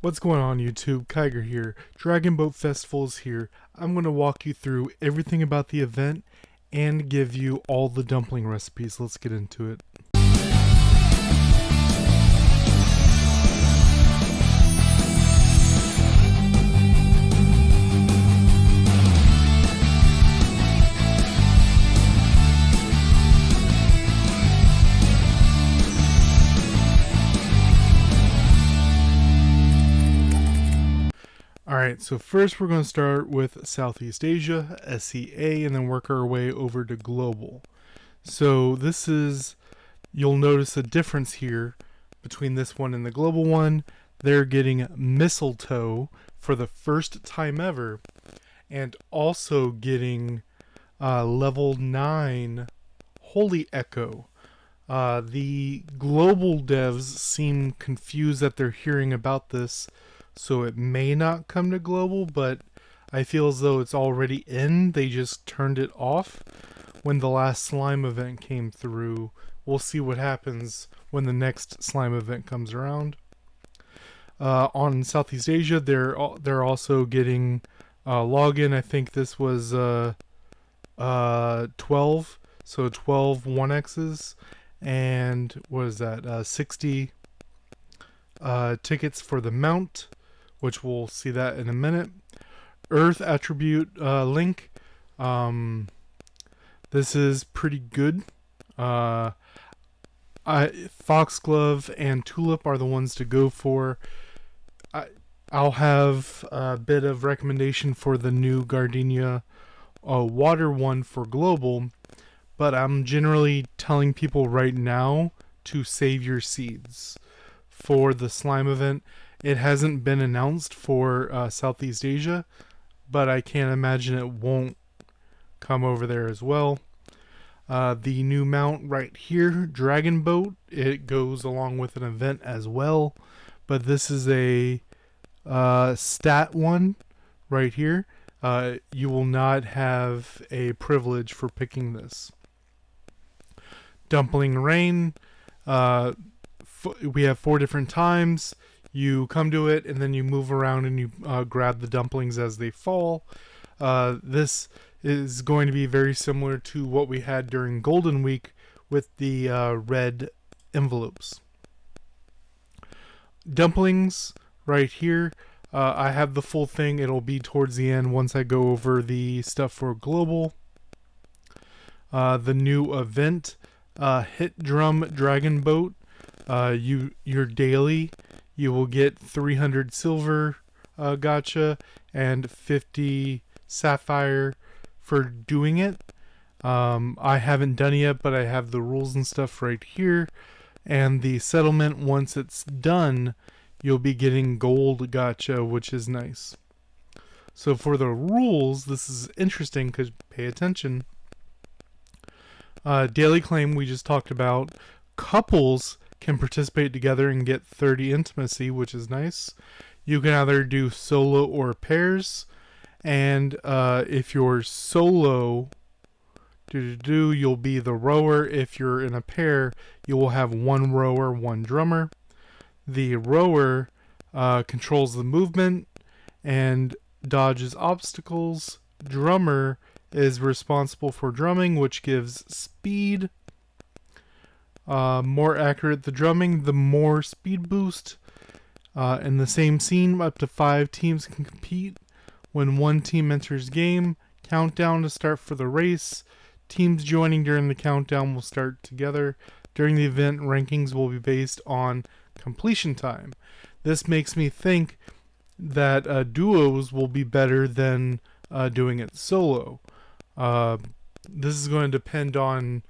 What's going on YouTube? Kiger here. Dragon Boat Festival is here. I'm going to walk you through everything about the event and give you all the dumpling recipes. Let's get into it. Alright, so first we're going to start with Southeast Asia, SEA, and then work our way over to global. So this is, you'll notice a difference here between this one and the global one. They're getting mistletoe for the first time ever, and also getting level 9 Holy Echo. The global devs seem confused that they're hearing about this, so it may not come to global, but I feel as though it's already in. They just turned it off when the last slime event came through. We'll see what happens when the next slime event comes around. On Southeast Asia, they're also getting login. I think this was 12, so 12 1Xs, and what is that? 60 tickets for the mount, which we'll see that in a minute. Earth attribute link. This is pretty good. Foxglove and Tulip are the ones to go for. I'll have a bit of recommendation for the new Gardenia water one for global, but I'm generally telling people right now to save your seeds for the slime event. It hasn't been announced for Southeast Asia, but I can't imagine it won't come over there as well. The new mount right here, Dragon Boat, it goes along with an event as well, but this is a stat one right here. You will not have a privilege for picking this. Dumpling Rain, we have 4 different times. You come to it and then you move around and you grab the dumplings as they fall. This is going to be very similar to what we had during Golden Week with the red envelopes. Dumplings right here. I have the full thing. It'll be towards the end once I go over the stuff for global. The new event, Hit Drum Dragon Boat. Your daily, you will get 300 silver gotcha and 50 sapphire for doing it. I haven't done it yet, but I have the rules and stuff right here. And the settlement, once it's done, you'll be getting gold gotcha, which is nice. So for the rules, this is interesting because pay attention. Daily claim we just talked about. Couples can participate together and get 30 intimacy, which is nice. You can either do solo or pairs, and if you're solo, you'll be the rower. If you're in a pair, you will have 1 rower, 1 drummer. The rower controls the movement and dodges obstacles. Drummer is responsible for drumming, which gives speed. More accurate the drumming, the more speed boost. In the same scene, up to 5 teams can compete. When one team enters game, countdown to start for the race. Teams joining during the countdown will start together. During the event, rankings will be based on completion time. This makes me think that duos will be better than doing it solo. This is going to depend on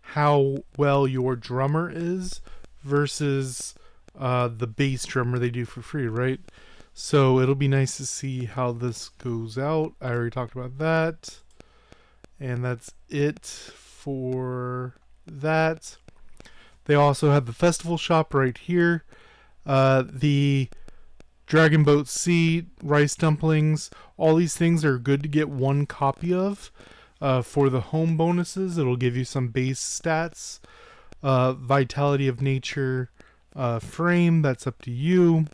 how well your drummer is versus the bass drummer they do for free, right? So it'll be nice to see how this goes out. I already talked about that. And that's it for that. They also have the festival shop right here. The Dragon Boat Sea, rice dumplings, all these things are good to get 1 copy of. For the home bonuses, it'll give you some base stats. Vitality of Nature frame, that's up to you.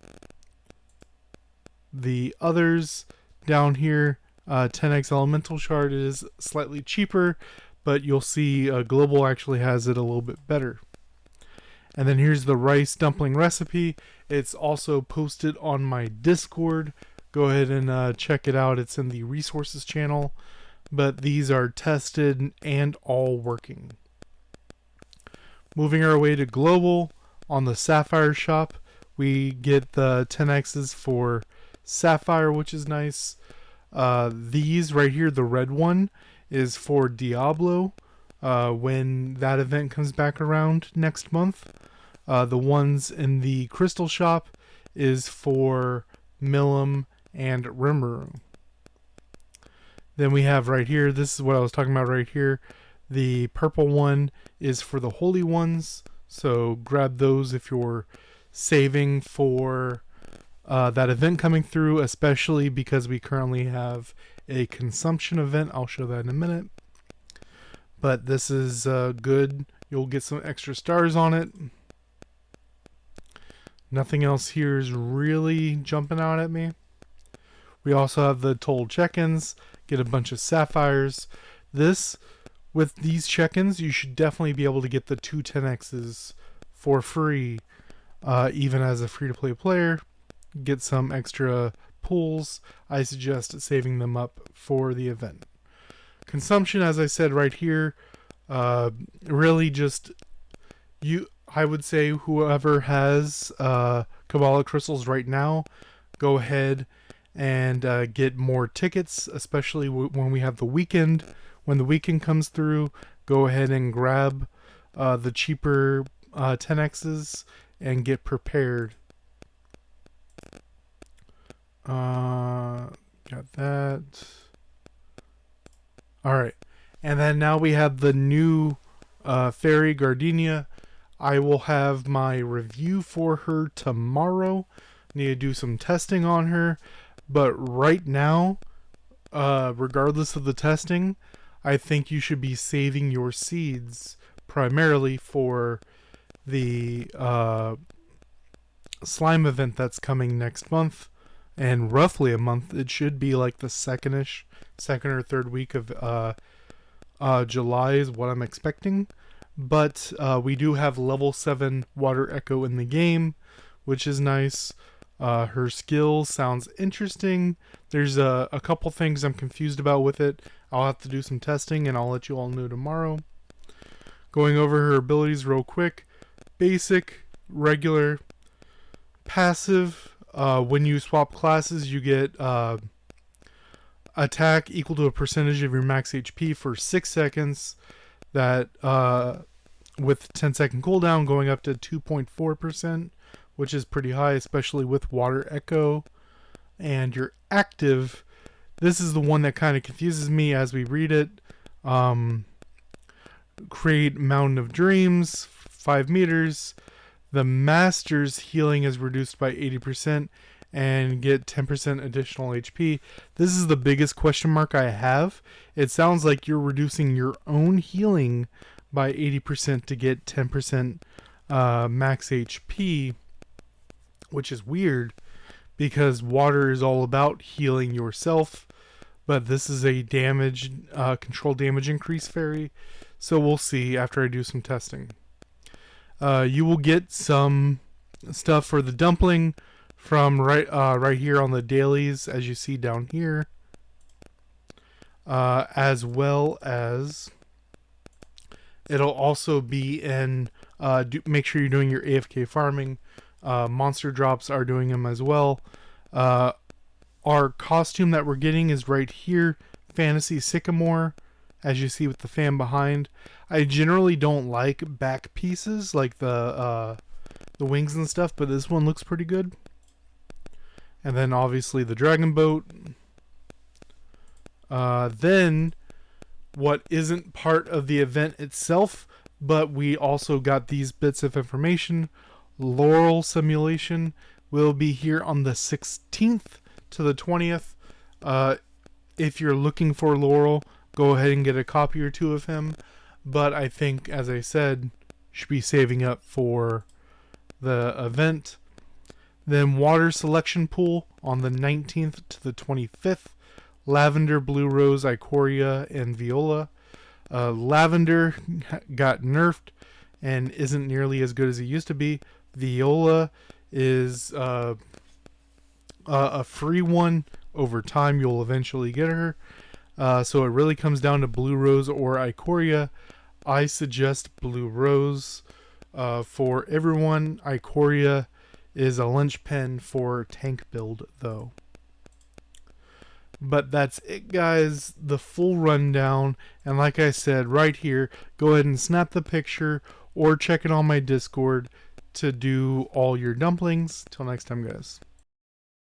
the others down here, 10x Elemental Shard is slightly cheaper, but you'll see Global actually has it a little bit better. And then here's the rice dumpling recipe. It's also posted on my Discord. Go ahead and check it out. It's in the resources channel. But these are tested and all working. Moving our way to Global, on the Sapphire shop, we get the 10x's for Sapphire, which is nice. These right here, the red one, is for Diablo when that event comes back around next month. The ones in the Crystal shop is for Milim and Rimuru. Then we have right here, this is what I was talking about right here. The purple one is for the Holy Ones, so grab those if you're saving for that event coming through, especially because we currently have a consumption event. I'll show that in a minute. But this is good. You'll get some extra stars on it. Nothing else here is really jumping out at me. We also have the total check-ins. Get a bunch of sapphires. With these check-ins, you should definitely be able to get the 2 10x's for free, even as a free-to-play player. Get some extra pulls. I suggest saving them up for the event. Consumption, as I said right here, really just I would say whoever has Kabbalah crystals right now, go ahead and get more tickets, especially when we have the weekend. When the weekend comes through, go ahead and grab the cheaper 10x's and get prepared. Got that. Alright, and then now we have the new Fairy Gardenia. I will have my review for her tomorrow. Need to do some testing on her, but right now, regardless of the testing, I think you should be saving your seeds primarily for the slime event that's coming next month, and roughly a month. It should be like the second or third week of July is what I'm expecting. But we do have level 7 Water Echo in the game, which is nice. Her skill sounds interesting. There's a couple things I'm confused about with it. I'll have to do some testing and I'll let you all know tomorrow. Going over her abilities real quick. Basic, regular, passive. When you swap classes, you get attack equal to a percentage of your max HP for 6 seconds. That with 10-second cooldown going up to 2.4%, which is pretty high, especially with Water Echo. And your active, this is the one that kind of confuses me as we read it. Create Mountain of Dreams, 5 meters. The Master's healing is reduced by 80% and get 10% additional HP. This is the biggest question mark I have. It sounds like you're reducing your own healing by 80% to get 10% max HP, which is weird because water is all about healing yourself, but this is a damage control damage increase fairy, so we'll see after I do some testing. You will get some stuff for the dumpling from right here on the dailies, as you see down here, as well as it'll also be in make sure you're doing your AFK farming. Monster drops are doing them as well. Our costume that we're getting is right here, Fantasy Sycamore, as you see with the fan behind. I generally don't like back pieces like the wings and stuff, but this one looks pretty good. And then obviously the dragon boat. Then what isn't part of the event itself, but we also got these bits of information. Laurel simulation will be here on the 16th to the 20th. If you're looking for Laurel, go ahead and get a copy or two of him. But I think, as I said, should be saving up for the event. Then water selection pool on the 19th to the 25th. Lavender, blue rose, Ikoria, and viola. Lavender got nerfed and isn't nearly as good as it used to be. Viola is a free one. Over time, you'll eventually get her. So it really comes down to blue rose or Ikoria. I suggest blue rose for everyone. Ikoria is a linchpin for tank build, though. But that's it, guys. The full rundown. And like I said, right here, go ahead and snap the picture or check it on my Discord to do all your dumplings. Till next time, guys.